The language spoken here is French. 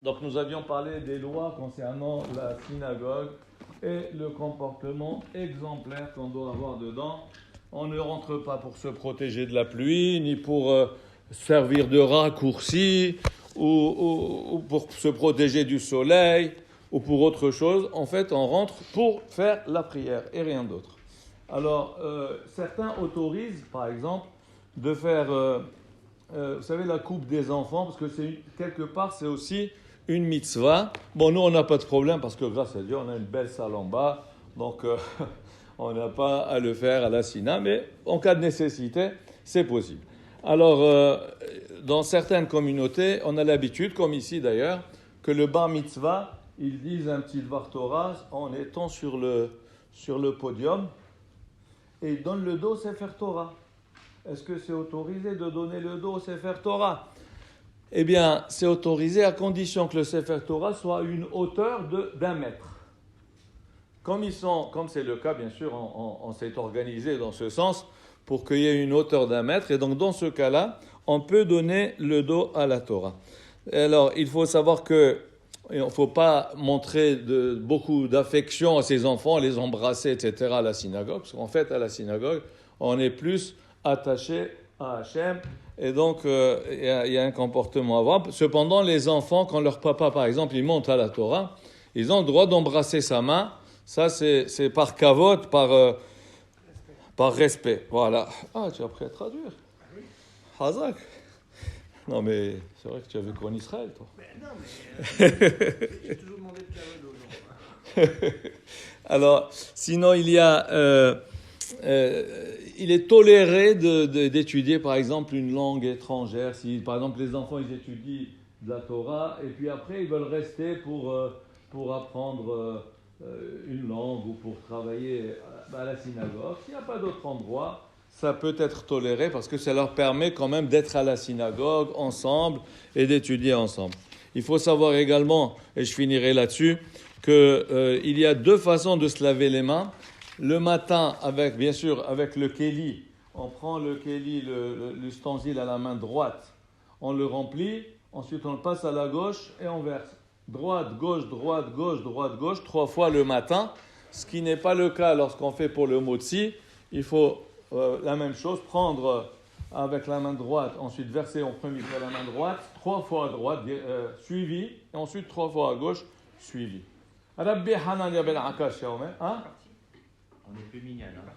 Donc nous avions parlé des lois concernant la synagogue et le comportement exemplaire qu'on doit avoir dedans. On ne rentre pas pour se protéger de la pluie, ni pour servir de raccourci, ou pour se protéger du soleil, ou pour autre chose. En fait, on rentre pour faire la prière et rien d'autre. Alors, certains autorisent, par exemple, de faire, vous savez, la coupe des enfants, parce que quelque part, c'est aussi une mitzvah. Bon, nous, on n'a pas de problème, parce que grâce à Dieu, on a une belle salle en bas, donc on n'a pas à le faire à la Sina, mais en cas de nécessité, c'est possible. Alors, dans certaines communautés, on a l'habitude, comme ici d'ailleurs, que le bar mitzvah, ils disent un petit Dvar Torah en étant sur le podium, et ils donnent le dos au Sefer Torah. Est-ce que c'est autorisé de donner le dos au Sefer Torah ? Eh bien, c'est autorisé à condition que le Sefer Torah soit à une hauteur d'1 mètre. Comme c'est le cas, bien sûr, on s'est organisé dans ce sens pour qu'il y ait une hauteur d'1 mètre. Et donc, dans ce cas-là, on peut donner le dos à la Torah. Alors, il faut savoir qu'il ne faut pas montrer beaucoup d'affection à ses enfants, les embrasser, etc. à la synagogue. Parce qu'en fait, à la synagogue, on est plus attaché à Hachem. Et donc, il y a un comportement à avoir. Cependant, les enfants, quand leur papa, par exemple, il monte à la Torah, ils ont le droit d'embrasser sa main. Ça, c'est par kavod, par respect. Voilà. Ah, tu as appris à traduire. Hazak. Non, mais c'est vrai que tu as vécu en Israël, toi. Mais non, mais j'ai toujours demandé de kavod aux gens. Alors, sinon, il est toléré d'étudier, par exemple, une langue étrangère. Si, par exemple, les enfants, ils étudient de la Torah, et puis après, ils veulent rester pour apprendre une langue ou pour travailler à la synagogue. S'il n'y a pas d'autre endroit, ça peut être toléré parce que ça leur permet quand même d'être à la synagogue ensemble et d'étudier ensemble. Il faut savoir également, et je finirai là-dessus, qu'il y a 2 façons de se laver les mains. Le matin, bien sûr, avec le kéli, on prend le kéli, l'ustensile à la main droite, on le remplit, ensuite on le passe à la gauche et on verse. Droite, gauche, droite, gauche, droite, gauche, 3 fois le matin, ce qui n'est pas le cas lorsqu'on fait pour le motzi. Il faut la même chose, prendre avec la main droite, ensuite verser en premier fois la main droite, 3 fois à droite, suivi, et ensuite 3 fois à gauche, suivi. Rabbi Hanan ya ben Akash, hein? On est plus mignonne, hein.